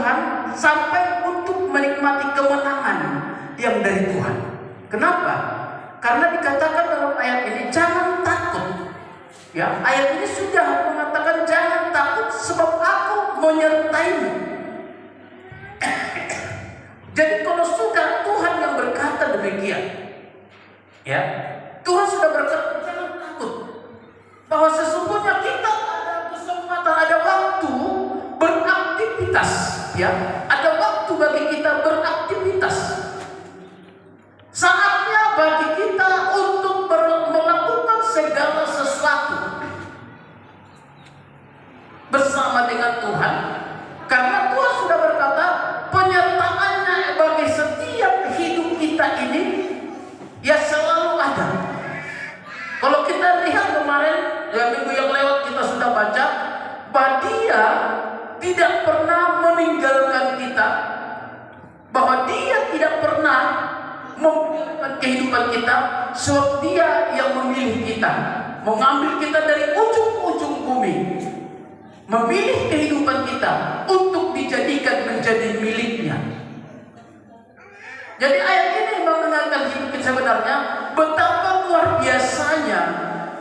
Tuhan sampai untuk menikmati kemenangan yang dari Tuhan. Kenapa? Karena dikatakan dalam ayat ini jangan takut. Ya, ayat ini sudah mengatakan jangan takut sebab aku menyertaimu. Jadi kalau sudah Tuhan yang berkata demikian, ya, Tuhan sudah berkata jangan takut, bahwa sesungguhnya kita ada kesempatan, ada waktu beraktivitas, ya, ada waktu bagi kita beraktivitas. Saatnya bagi kita untuk melakukan segala sesuatu bersama dengan Tuhan, karena Tuhan sudah berkata penyertaannya bagi setiap hidup kita ini ya selalu ada. Kalau kita lihat kemarin, ya minggu yang lewat kita sudah baca bahwa Dia tidak pernah meninggalkan kita, bahwa Dia tidak pernah membiarkan kehidupan kita, sebab Dia yang memilih kita, mengambil kita dari ujung-ujung bumi, memilih kehidupan kita untuk dijadikan menjadi miliknya. Jadi ayat ini mengenalkan hidup kita sebenarnya betapa luar biasanya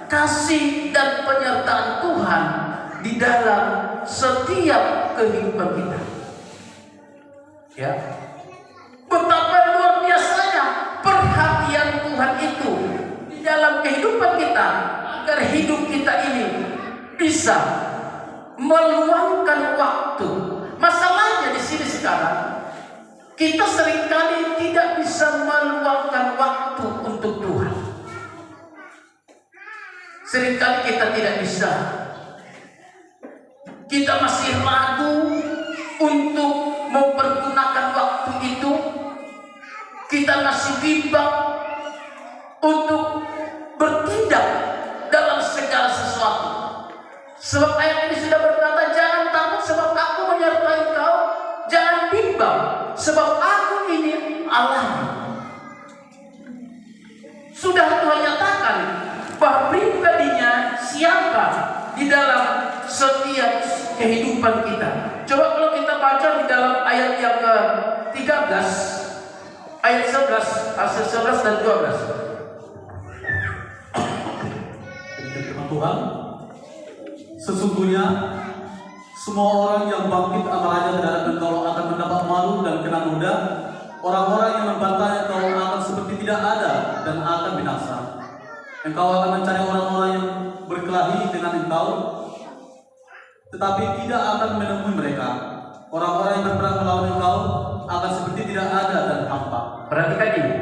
kasih dan penyertaan Tuhan di dalam setiap kehidupan kita. Ya, betapa luar biasanya perhatian Tuhan itu di dalam kehidupan kita agar hidup kita ini bisa meluangkan waktu. Masalahnya di sini sekarang kita seringkali tidak bisa meluangkan waktu untuk Tuhan. Seringkali kita tidak bisa. Kita masih ragu untuk mempergunakan waktu itu. Kita masih bimbang untuk bertindak dalam segala sesuatu. Sebab ayat ini sudah berkata jangan takut sebab aku menyertai kau. Jangan bimbang sebab aku ini Allah. Sudah Tuhan nyatakan bahwa pribadinya siapa di dalam setiap kehidupan kita. Coba kalau kita baca di dalam ayat yang ke-13, ayat 11, ayat 11 dan 12. Tuhan, sesungguhnya semua orang yang bangkit amarahnya terhadap engkau akan mendapat malu dan kena noda. Orang-orang yang membantah engkau akan seperti tidak ada dan akan binasa. Engkau akan mencari orang-orang yang berkelahi dengan engkau, tetapi tidak akan menemui mereka. Orang-orang yang berperang melawan engkau akan seperti tidak ada dan hampa. Perhatikan ini.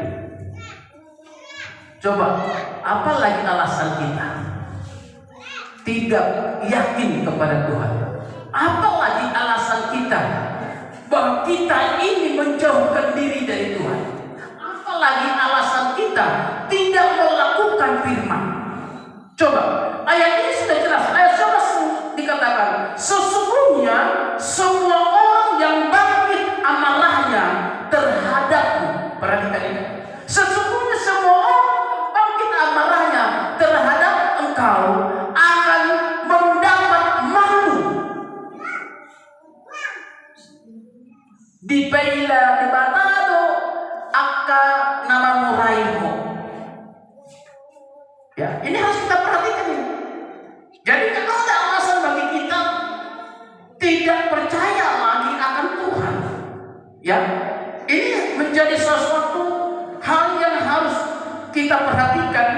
Coba, apa lagi alasan kita tidak yakin kepada Tuhan? Apalagi alasan kita bahwa kita ini menjauhkan diri dari Tuhan? Apalagi alasan kita tidak melakukan firman? Coba, ayat ini sudah jelas. Ayat 11 dikatakan, sesungguhnya semua orang yang bangkit amarahnya terhadapmu. Perhatikan ini. Sesungguhnya semua orang bangkit amarahnya terhadap engkau akan mendapat malu. Dibaila dibatado akka nama muraimu. Ya, ini harus kita perhatikan ini. Jadi kalau ada alasan bagi kita tidak percaya lagi akan Tuhan, ya, ini menjadi sesuatu hal yang harus kita perhatikan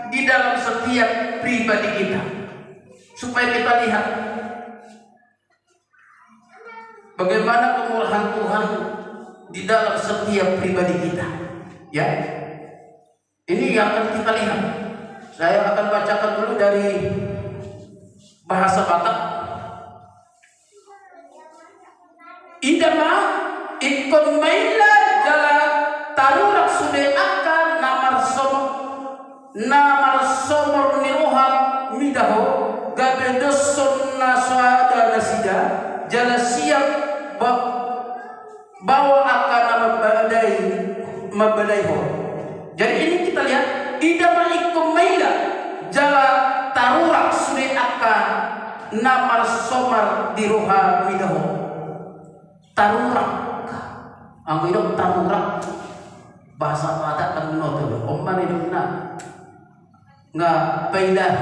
di dalam setiap pribadi kita, supaya kita lihat bagaimana kemurahan Tuhan di dalam setiap pribadi kita. Ya, ini yang akan kita lihat. Saya akan bacakan dulu dari bahasa Batak. Idama ikon maila jala tarurak sude akan namar somor niroham midaho gabedoson naswada nasida jala siap bawa akan nama mabadaiho. Jadi ini kita lihat idama ikon maila jala tarurak sude akan namar somar diroha midaho. tarurak. Ang hidup tarurak bahasa Batak kan noto omman hidup nga pailah.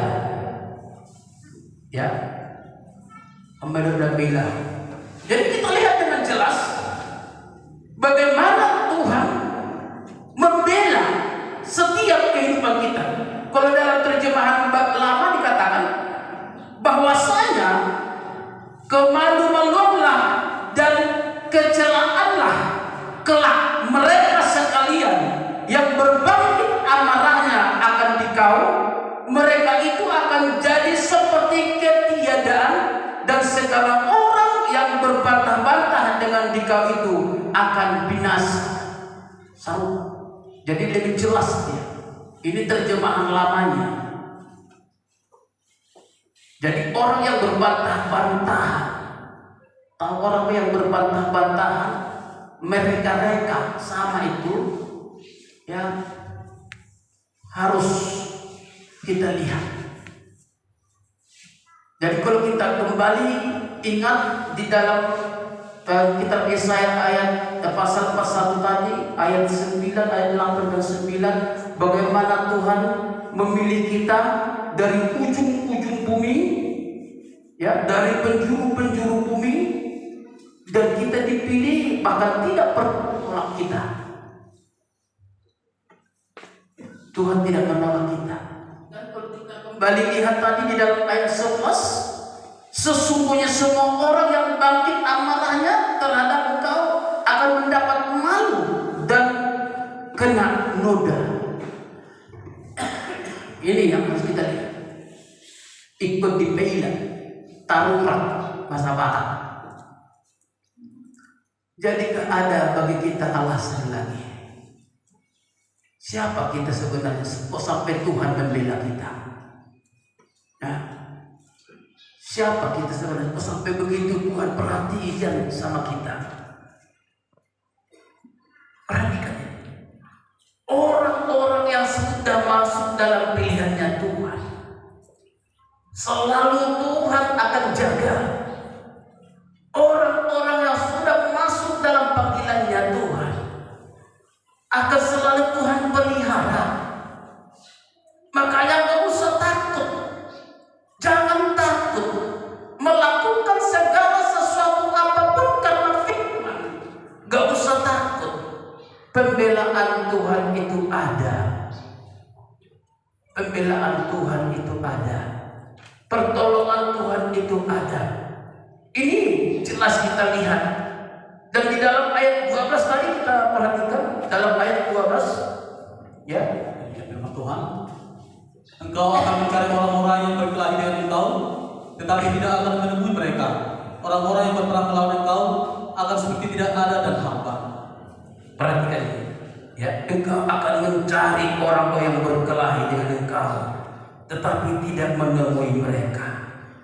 Ya. Omman hidup pailah. Jadi kita lihat dengan jelas bagaimana Tuhan membela setiap kehidupan kita. Kalau dalam terjemahan lama dikatakan bahwasanya kemalu-maluanlah dan kecelaanlah kelak mereka sekalian yang berbangkit amarahnya akan dikau. Mereka itu akan jadi seperti ketiadaan, dan segala orang yang berbantah-bantah dengan dikau itu akan binasa. Sama. Jadi lebih jelas dia. Ini terjemahan lamanya. Jadi orang yang berbantah-bantahan, tahu orang yang berbantah-bantahan, mereka sama itu, ya harus kita lihat. Jadi kalau kita kembali ingat di dalam kitab Yesaya ayat pasal 1 tadi, ayat 9, ayat 8 dan 9, bagaimana Tuhan memilih kita dari ujung-ujung bumi, ya, dari penjuru-penjuru bumi, dan kita dipilih bahkan tidak menolak kita. Tuhan tidak menolak kita. Dan kalau kita kembali lihat tadi di dalam ayat 11, sesungguhnya semua orang yang bangkit amarahnya terhadap engkau akan mendapat malu dan kena noda. Ini yang harus kita lihat. Ikut dipela, tarurak masa Batak. Jadi ada bagi kita alasan lagi. Siapa kita sebenarnya? Kok sampai Tuhan membela kita? Nah, siapa kita sebenarnya? Kok sampai begitu Tuhan perhatian sama kita? Perhatikan ya. Orang-orang yang sudah masuk dalam pilihannya Tuhan, selalu Tuhan akan jaga. Orang-orang yang sudah masuk dalam panggilannya Tuhan akan selalu Tuhan pelihara. Makanya gak usah takut. Jangan takut melakukan segala sesuatu apapun karena firman. Gak usah takut. Pembelaan Tuhan itu ada. Pembelaan Tuhan itu ada. Pertolongan Tuhan itu ada. Ini jelas kita lihat. Dan di dalam ayat 12 tadi kita perhatikan, dalam ayat 12, ya, firman Tuhan, engkau akan mencari orang-orang yang berkelahi dengan engkau, tetapi tidak akan menemui mereka. Orang-orang yang berperang melawan engkau akan seperti tidak ada dan hampa. Perhatikan ini, ya, engkau akan mencari orang-orang yang berkelahi dengan engkau, tetapi tidak menemui mereka.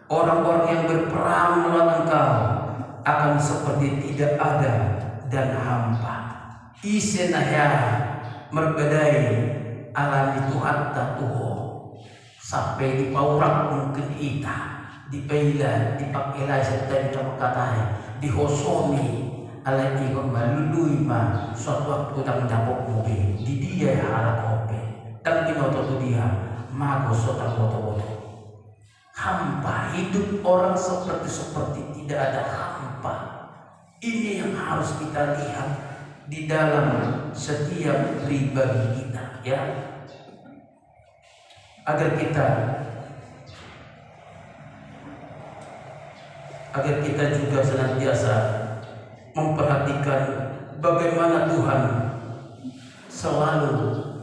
Orang-orang yang berperang melawan engkau akan seperti tidak ada dan hampa. Isenaya merbedai alami Tuhan tatuho sampai di paurak mungkin ita di pailan di pakilai serta di katai di hosomi alai ikon malului ma suatu waktu tang japok mobil di dia harap kope dan kinoto tu dia mago sota foto-foto. Hampa, hidup orang seperti tidak ada hampa. Ini yang harus kita lihat di dalam setiap pribadi kita, ya, agar kita juga senantiasa memperhatikan bagaimana Tuhan selalu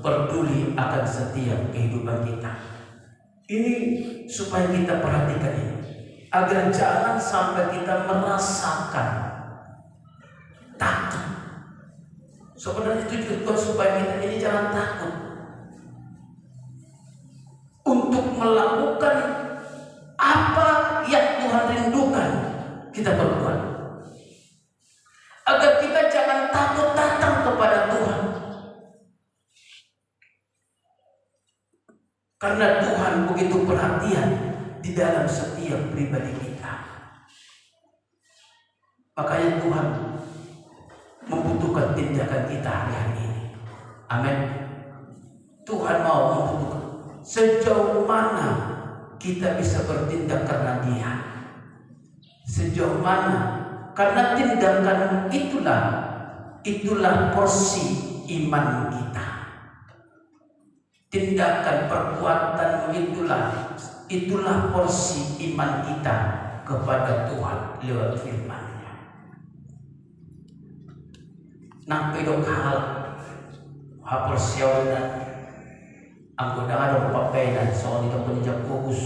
peduli akan setiap kehidupan kita. Ini supaya kita perhatikan ini, agar jangan sampai kita merasakan takut. Sebenarnya itu juga supaya kita ini jangan takut untuk melakukan apa yang Tuhan rindukan kita berbuat, agar kita jangan takut datang kepada Tuhan. Karena Tuhan begitu perhatian di dalam setiap pribadi kita. Makanya Tuhan membutuhkan tindakan kita hari ini. Amin. Tuhan mau membutuhkan sejauh mana kita bisa bertindak karena Dia. Sejauh mana? Karena tindakan itulah porsi iman kita. Tindakan perbuatan itulah porsi iman kita kepada Tuhan lewat firman-Nya. Nampai dong hal persiapan aku dah ada papainan soal itu penjak fokus.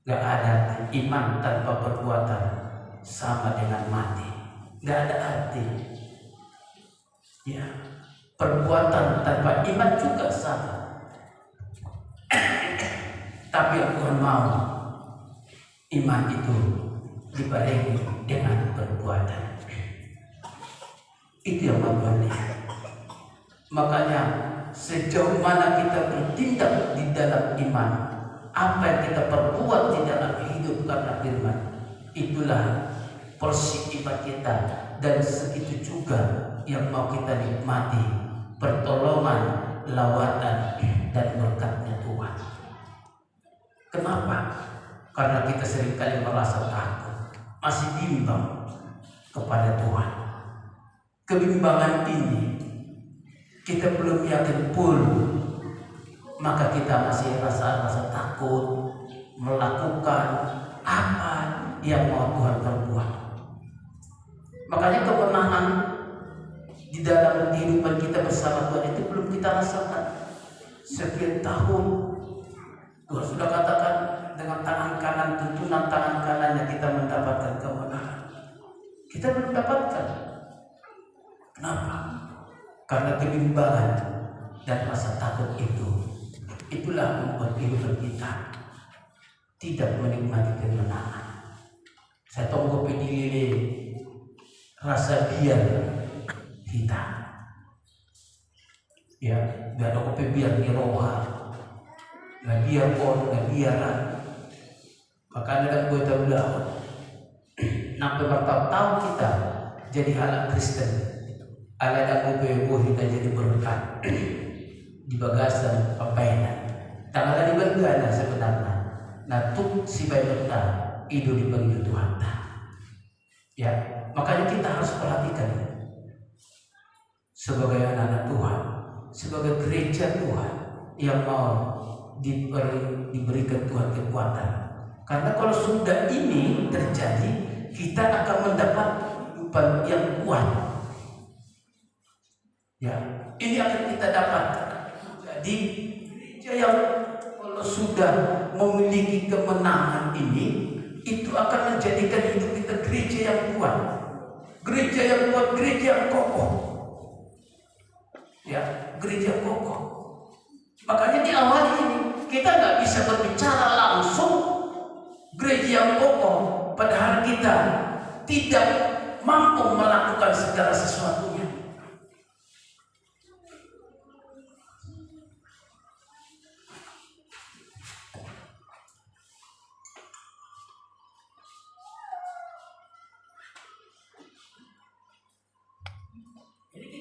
Gak ada iman tanpa perbuatan sama dengan mati. Gak ada arti. Ya, perbuatan tanpa iman juga sama. Tapi yang Tuhan mau iman itu dibarengi dengan perbuatan. Itu yang mau Tuhan lihat. Makanya sejauh mana kita bertindak di dalam iman, apa yang kita perbuat di dalam hidup karena firman, itulah porsi iman kita. Dan segitu juga yang mau kita nikmati pertolongan, lawatan, dan berkatnya Tuhan. Kenapa? Karena kita seringkali merasa takut, masih bimbang kepada Tuhan. Kebimbangan ini kita belum yakin full, maka kita masih rasa takut melakukan apa yang mau Tuhan perbuat. Makanya kemenangan di dalam kehidupan kita bersama Tuhan itu belum kita rasakan. Sekian tahun Tuhan sudah katakan dengan tangan kanan, tuntunan tangan kanannya kita mendapatkan kemenangan. Kita belum dapatkan. Kenapa? Karena kebimbangan dan rasa takut itulah membuat kehidupan kita tidak menikmati kemenangan. Saya tunggu peduli rasa biar kita, ya biar aku biar di roha, nggak biar pon, nggak biaran. Makanya kan gue tahu lah, sampai bertahun-tahun kita jadi anak Kristen. Ala dan ubo kita jadi berkat di bagasan papainan. Tanggal di bergana sebenarnya. Nah tuh si bayi berkat itu dibagi Tuhan. Ya, makanya kita harus perhatikan sebagai anak-anak Tuhan, sebagai gereja Tuhan yang mau diberikan Tuhan kekuatan. Karena kalau sudah ini terjadi, kita akan mendapat kehidupan yang kuat. Ya, ini akan kita dapatkan. Jadi gereja yang kalau sudah memiliki kemenangan ini, itu akan menjadikan hidup kita gereja yang kuat, gereja yang kuat, gereja yang kokoh. Ya, gereja kokoh. Makanya di awal ini kita nggak bisa berbicara langsung gereja yang kokoh, padahal kita tidak mampu melakukan segala sesuatunya.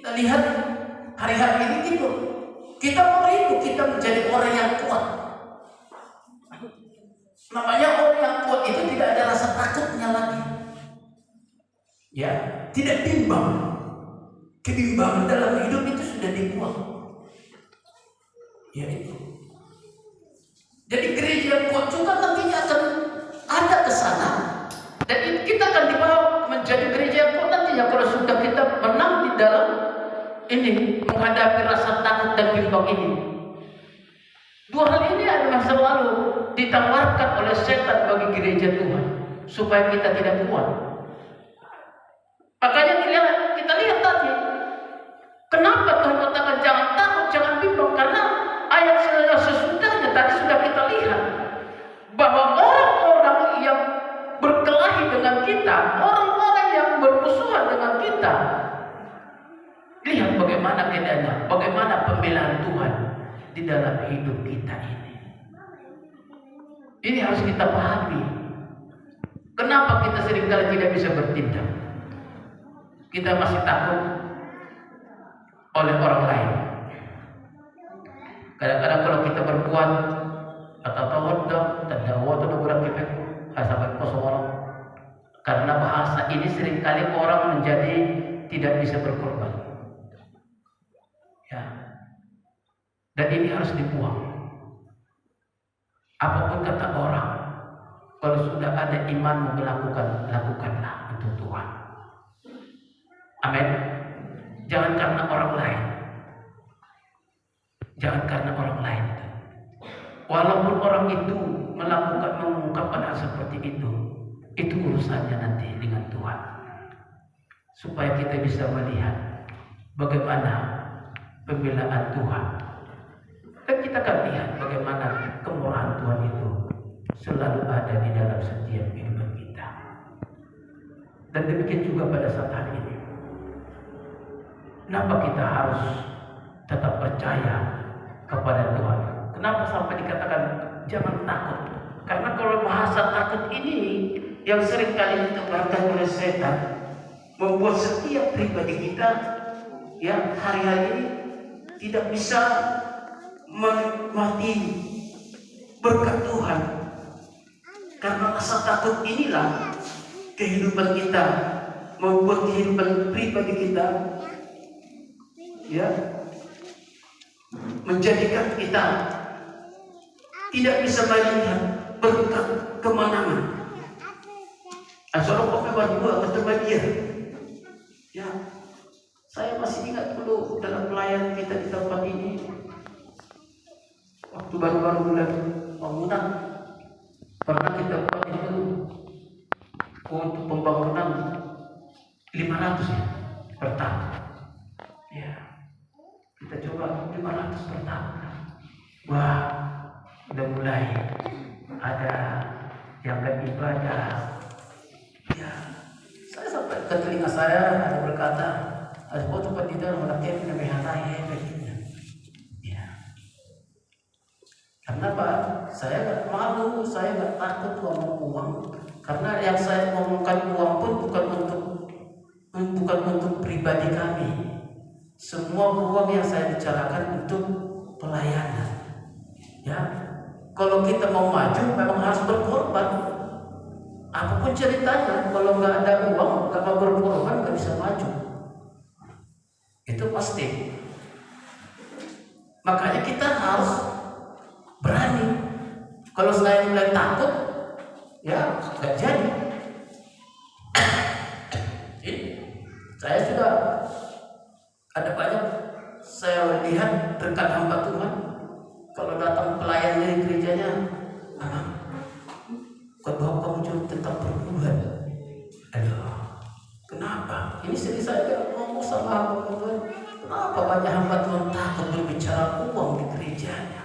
Kita lihat hari-hari ini gitu, kita mau itu kita menjadi orang yang kuat. Namanya orang yang kuat itu tidak ada rasa takutnya lagi, ya, tidak bimbang. Kebimbangan dalam hidup itu sudah dibuang, ya itu. Jadi gereja yang kuat juga nantinya akan ada ke sana, dan kita akan dibawa menjadi gereja yang kuat nantinya kalau sudah kita menang di dalam ini, menghadapi rasa takut dan bimbang ini. Dua hal ini adalah selalu ditawarkan oleh setan bagi gereja Tuhan supaya kita tidak kuat. Makanya kita lihat tadi, kenapa Tuhan katakan jangan takut, jangan bimbang, karena ayat sesudahnya tadi sudah kita lihat bahwa orang-orang yang berkelahi dengan kita, orang-orang yang bermusuhan dengan kita, lihat bagaimana keadaannya, bagaimana pembelaan Tuhan di dalam hidup kita ini. Ini harus kita pahami. Kenapa kita seringkali tidak bisa bertindak? kita masih takut oleh orang lain. Kadang-kadang kalau kita berbuat atau tawaddah dan dakwah itu berat kita sampai kosong orang. Karena bahasa ini seringkali orang menjadi tidak bisa berkorban. Ya. Dan ini harus dibuang. Apapun kata orang, kalau sudah ada iman lakukanlah untuk Tuhan. Amin. Jangan karena orang lain. Jangan karena orang lain. Walaupun orang itu mengungkapkan hal seperti itu urusannya nanti dengan Tuhan. Supaya kita bisa melihat bagaimana pembelaan Tuhan. Dan kita akan lihat bagaimana kemurahan Tuhan itu selalu ada di dalam setiap kehidupan kita. Dan demikian juga pada saat hari ini. Kenapa kita harus tetap percaya kepada Tuhan? Kenapa sampai dikatakan jangan takut? Karena kalau bahasa takut ini yang sering kali ditebarkan oleh setan membuat setiap pribadi kita yang hari-hari ini tidak bisa menikmati berkat Tuhan. Karena rasa takut inilah kehidupan kita membuat kehidupan pribadi kita menjadikan kita tidak bisa melihat berkat kemenangan. Seorang pemimpin dua bertemu dia. Ya, saya masih ingat dulu dalam pelayanan kita di tempat ini, waktu baru-baru bulan bangunan, pernah kita buat itu untuk pembangunan 500 ya per tahun. Ya, kita coba 500 per tahun. Wah, udah mulai ada yang beribadah. Ya, saya sampai ke telinga saya ada berkata, "Ada foto pendidikan melakukan pemehanai begini." Ya, karena Pak, saya nggak malu, saya nggak takut ngomong uang, karena yang saya ngomongkan uang pun bukan untuk pribadi kami. Semua uang yang saya bicarakan untuk pelayanan. Ya, kalau kita mau maju memang harus berkorban. Apapun ceritanya, kalau nggak ada uang, nggak mau berkorban, nggak bisa maju. Itu pasti. Makanya kita harus berani. Kalau saya mulai takut, ya nggak jadi. Saya sudah ada banyak saya lihat berkat hamba Tuhan. Kalau datang pelayan dari gerejanya, khotbah kamu cuma tentang perburuan. Aduh, kenapa? Ini sering saya ngomong sama hamba Tuhan. Kenapa banyak hamba Tuhan takut berbicara uang di gerejanya?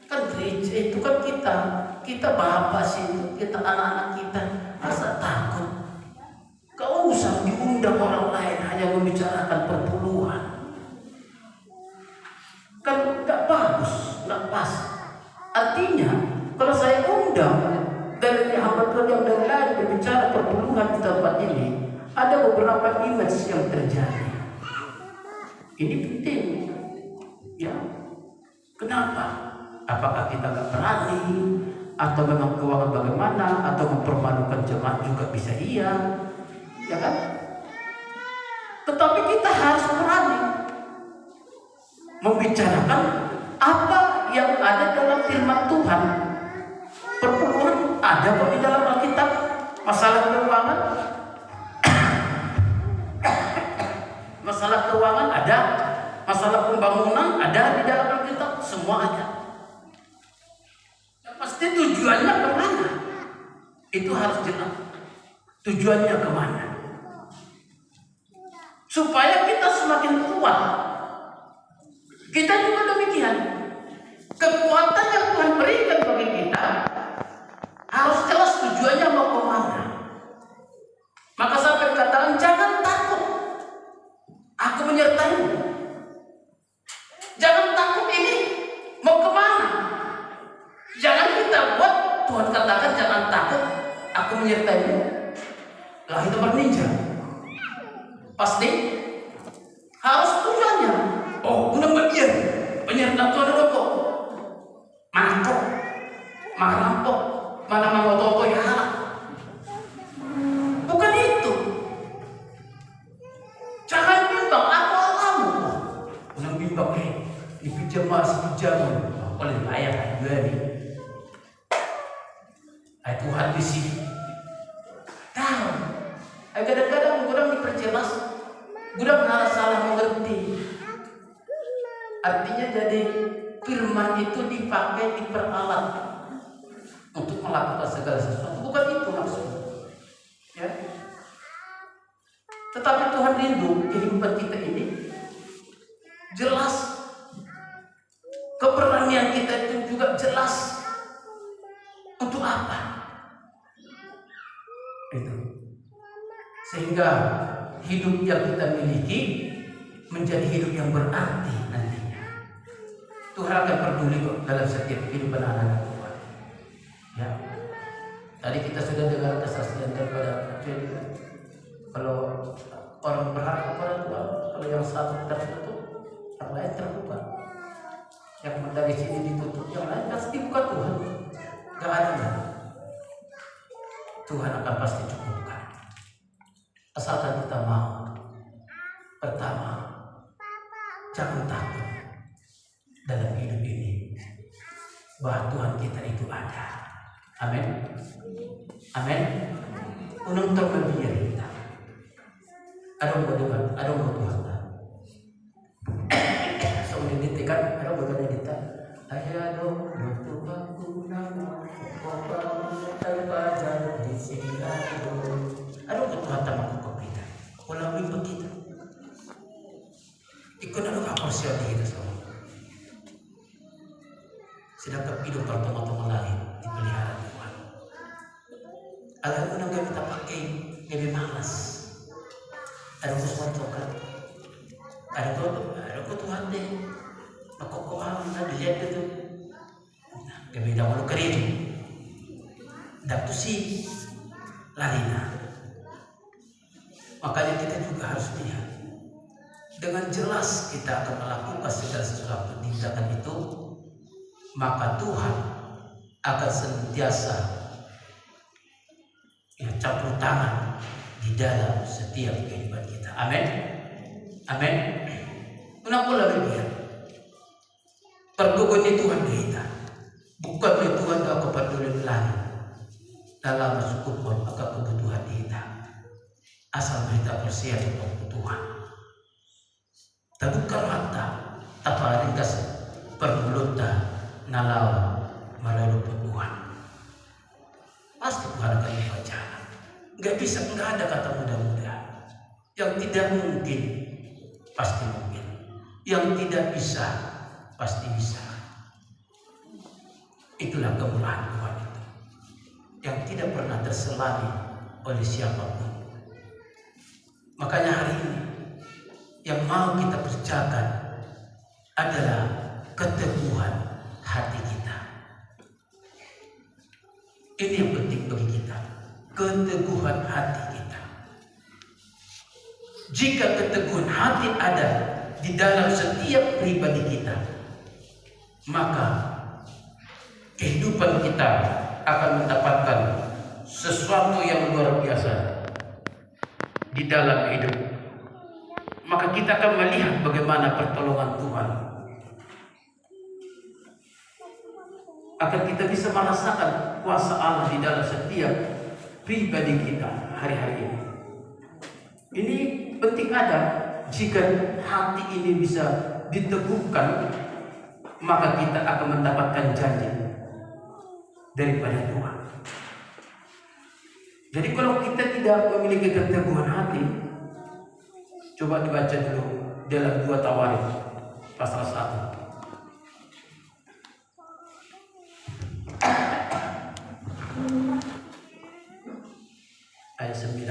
Kan gereja itu kan kita bapak sih, kita anak-anak kita, masa takut? Kau usah diundang orang lain hanya membicarakan perpuluhan. Kan nggak bagus, nggak pas. Artinya kalau saya undang dari hamba Tuhan yang dari lain berbicara perpuluhan di tempat ini, ada beberapa image yang terjadi. Ini penting, ya. Kenapa? Apakah kita nggak berani, atau memang keuangan bagaimana, atau mempermalukan jemaat juga bisa iya, ya kan? Tetapi kita harus berani membicarakan apa yang ada dalam firman Tuhan. Perpuluhan ada kok di dalam Alkitab. Masalah keuangan masalah keuangan ada, masalah pembangunan ada di dalam Alkitab, semua ada. Ya, pasti tujuannya kemana? Itu harus jelas. Tujuannya kemana? Supaya kita semakin kuat. Kita juga demikian. Kekuatan yang Tuhan berikan bagi kita harus jelas tujuannya mau kemana. Maka sampai katakan jangan takut, aku menyertaimu. Jangan takut ini mau kemana. Jangan kita buat Tuhan katakan jangan takut, aku menyertaimu. Lah itu berninja. Pasti harus tujuannya. Oh, unang bagian penyertaan Tuhan rokok, mangkok, marampok, mana mau toto ya. Bukan itu. Jangan bimbang aku alamu. Unang bimbang di pijama sepijama, paling layak juga nih. Tuhan di sini. Tahu. Kadang-kadang kurang diperjelas, kurang salah mengerti. Artinya jadi firman itu dipakai, diperalat untuk melakukan segala sesuatu. Bukan itu maksudnya. Ya. Tetapi Tuhan rindu kehidupan kita ini jelas. Keberanian kita itu juga jelas. Untuk apa? Itu. Sehingga hidup yang kita miliki menjadi hidup yang berarti nantinya. Tuhan akan peduli kok dalam setiap kehidupan anak-anak Tuhan. Ya. Tadi kita sudah dengar kesaksian daripada jadi kalau orang berharap kepada Tuhan, kalau yang satu tertutup, yang lain terbuka. Yang dari sini ditutup, yang lain pasti bukan Tuhan. Gak ada. Tuhan akan pasti cukupkan. Asalkan kita mau. Pertama, jangan takut dalam hidup ini bahwa Tuhan kita itu ada. Amin. Amin. Unang terlebih kita. Ada buat Tuhan. Seumur ditekan, ada buat kita. Ayado Tuhanku nama tanpa jalan di sini. Aduh Tuhan tamak kita. Ulang mimpi kita. Ikut ada porsi kita semua. Sedangkan hidup pertama-tama lain dipelihara Tuhan. Agar unang kita pakai lebih malas. Ada sesuatu kan? Ada Tuhan deh. Kokohan na dilihat itu, kami dah malu kering, dah tusi, larina. Makanya kita juga harus lihat dengan jelas kita akan melakukan segala sesuatu tindakan itu, maka Tuhan akan senantiasa campur tangan di dalam setiap kehidupan kita. Amin. Amin. Kenapa lagi lihat? Perguguni Tuhan kita, bukan Tuhan gak kepedulian lagi dalam mensyukurkan akan kebutuhan kita. Asal kita bersiap untuk Tuhan. Terbuka mata, tanpa ringkas permulutan nalau melalui Tuhan. Pasti Tuhan akan membaca. Gak bisa, gak ada kata mudah-mudahan. Yang tidak mungkin, pasti mungkin. Yang tidak bisa, pasti bisa. Itulah kemurahan Tuhan itu, yang tidak pernah terselami oleh siapapun. Makanya hari ini yang mau kita kerjakan adalah keteguhan hati kita. Ini yang penting bagi kita, keteguhan hati kita. Jika keteguhan hati ada di dalam setiap pribadi kita, maka kehidupan kita akan mendapatkan sesuatu yang luar biasa di dalam hidup. Maka kita akan melihat bagaimana pertolongan Tuhan. Agar kita bisa merasakan kuasa Allah di dalam setiap pribadi kita hari-hari ini. Ini penting ada. Jika hati ini bisa diteguhkan, maka kita akan mendapatkan janji daripada Tuhan. Jadi kalau kita tidak memiliki keteguhan hati, coba dibaca dulu dalam 2 Tawarikh pasal 1. Ayat 9.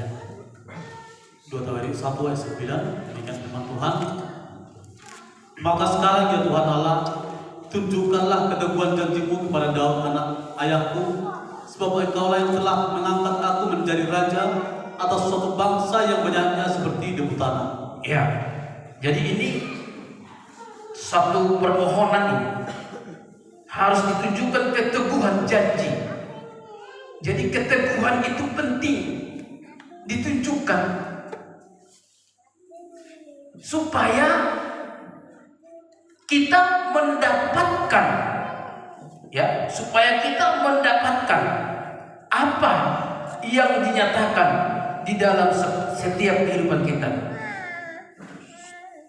2 Tawarikh 1 ayat 9. Demikian firman Tuhan. Maka sekarang ya Tuhan Allah, tunjukkanlah keteguhan janjimu kepada Daud anak ayahku, sebab Engkaulah yang telah mengangkat aku menjadi raja atas suatu bangsa yang banyaknya seperti debu debu tanah. Ya, jadi ini satu permohonan ini harus ditunjukkan keteguhan janji. Jadi keteguhan itu penting ditunjukkan supaya kita mendapatkan, ya, supaya kita mendapatkan apa yang dinyatakan di dalam setiap kehidupan kita.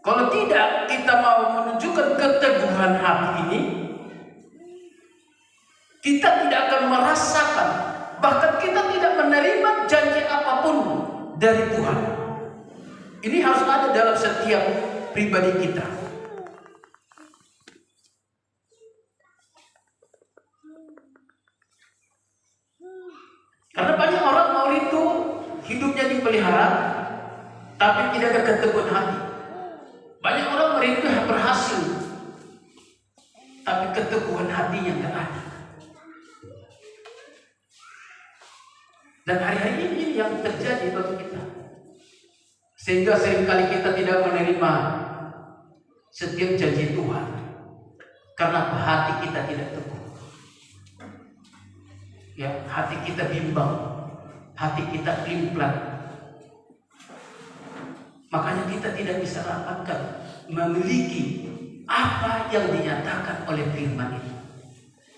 Kalau tidak kita mau menunjukkan keteguhan hati ini, kita tidak akan merasakan, bahkan kita tidak menerima janji apapun dari Tuhan. Ini harus ada dalam setiap pribadi kita. Karena banyak orang mau itu hidupnya dipelihara, tapi tidak ada keteguhan hati. Banyak orang merindu berhasil, tapi keteguhan hatinya tidak ada. Dan hari-hari ini yang terjadi bagi kita, sehingga seringkali kita tidak menerima setiap janji Tuhan karena hati kita tidak teguh. Ya, hati kita bimbang, hati kita plimplan. Makanya kita tidak bisa dapatkan memiliki apa yang dinyatakan oleh firman itu.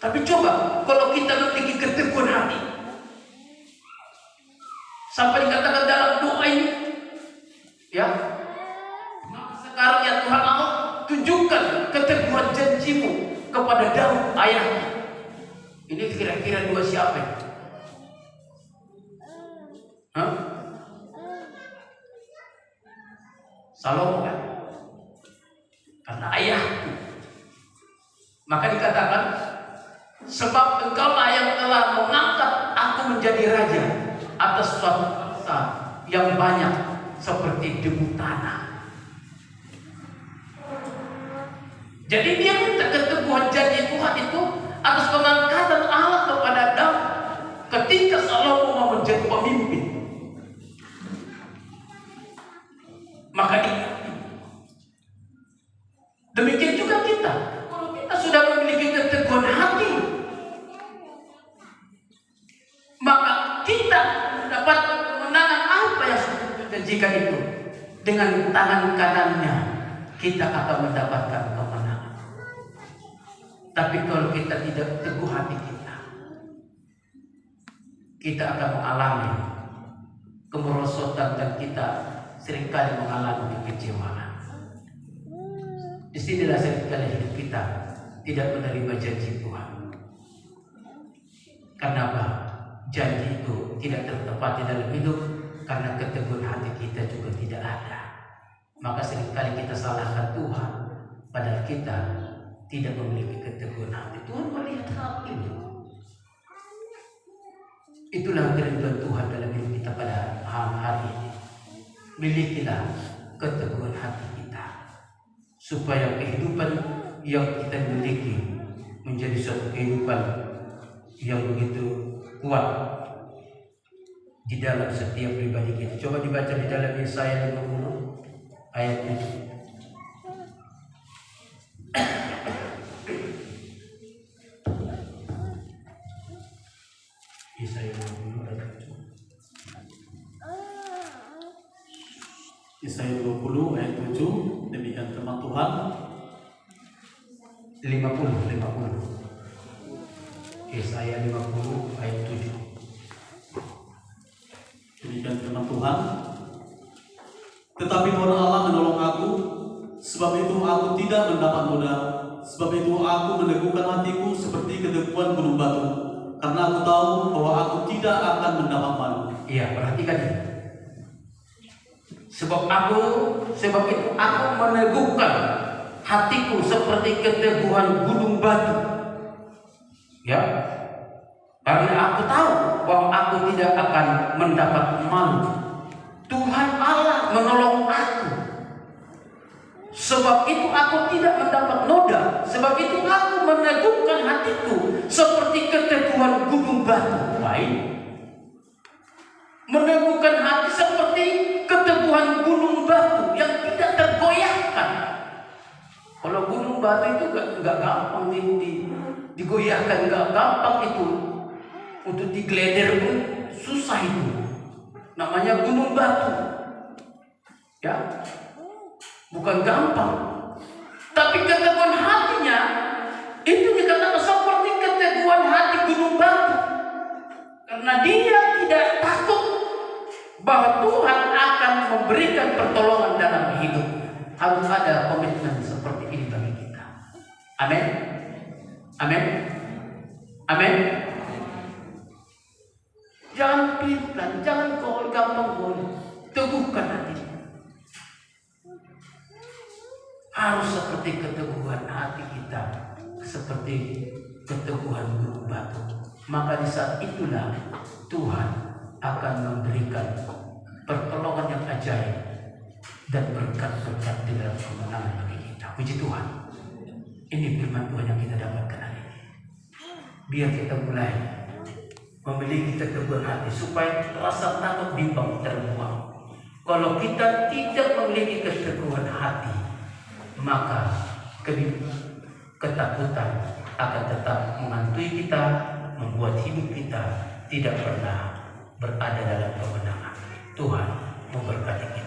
Tapi coba kalau kita memiliki keteguhan hati, sampai dikatakan dalam doa ini, ya, maka sekarang ya Tuhan Allah, tunjukkan keteguhan janjimu kepada Daud ayahnya. Ini kira-kira dua siapa ya? Hah? Salomo kan? Karena ayahku. Maka dikatakan, sebab engkaulah yang telah mengangkat aku menjadi raja atas suatu bangsa yang banyak seperti debu tanah. Jadi dia minta keteguhan janji Tuhan itu atas pengangkatan Allah kepada Daud ketika Salomo mau menjadi pemimpin. Maka demikian juga kita. Kalau kita sudah memiliki keteguhan hati, maka kita dapat kemenangan apa yang sudah dijanjikan itu. Dengan tangan kanannya kita akan mendapatkan kemenangan. Tapi kalau kita tidak teguh hati kita akan mengalami kemerosotan dan kita seringkali mengalami kekecewaan. Disinilah seringkali hidup kita tidak menerima janji Tuhan. Kenapa? Janji itu tidak tertepati dalam hidup karena keteguhan hati kita juga tidak ada. Maka seringkali kita salahkan Tuhan, padahal kita tidak memiliki keteguhan hati. Tuhan melihat hal ini. Itulah kerinduan Tuhan dalam hidup kita pada hari ini. Milikilah keteguhan hati kita, supaya kehidupan yang kita miliki menjadi suatu kehidupan yang begitu kuat di dalam setiap pribadi kita. Coba dibaca di dalam Yesaya 50 ayat 7. Yesaya 50 ayat 7. Yesaya 20 ayat 7, demikian firman Tuhan. 50. Yesaya 50 ayat 7. Demikian firman Tuhan. Tetapi Tuhan Allah menolong aku, sebab itu aku tidak mendapat noda. Sebab itu aku meneguhkan hatiku seperti keteguhan gunung batu, karena aku tahu bahwa aku tidak akan mendapat malu. Iya, perhatikan ini. Sebab itu aku meneguhkan hatiku seperti keteguhan gunung batu. Ya, karena aku tahu bahwa aku tidak akan mendapat malu. Tuhan Allah menolong aku. Sebab itu aku tidak mendapat noda. Sebab itu aku meneguhkan hatiku seperti keteguhan gunung batu. Baik. Meneguhkan hati seperti keteguhan gunung batu. itu digoyahkan gak gampang itu. Untuk digleder pun susah itu. Namanya gunung batu. Ya, bukan gampang. Tapi keteguhan hatinya itu dikatakan seperti keteguhan hati gunung batu. Karena dia tidak takut bahwa Tuhan akan memberikan pertolongan dalam hidup. Harus ada komitmen seperti ini bagi kita. Amin. Amin. Amin. Jangan pelan, jangan kau gampang gol. Teguhkan hati. Harus seperti keteguhan hati kita, seperti keteguhan gunung batu. Maka di saat itulah Tuhan akan memberikan pertolongan yang ajaib dan berkat-berkat di dalam kemenangan bagi kita. Puji Tuhan. Ini firman Tuhan yang kita dapatkan hari ini. Biar kita mulai memiliki keteguhan hati supaya rasa takut bimbang terbuang. Kalau kita tidak memiliki keteguhan hati, maka ketakutan akan tetap menghantui kita, membuat hidup kita tidak pernah berada dalam kemenangan. Tuhan memberkati kita.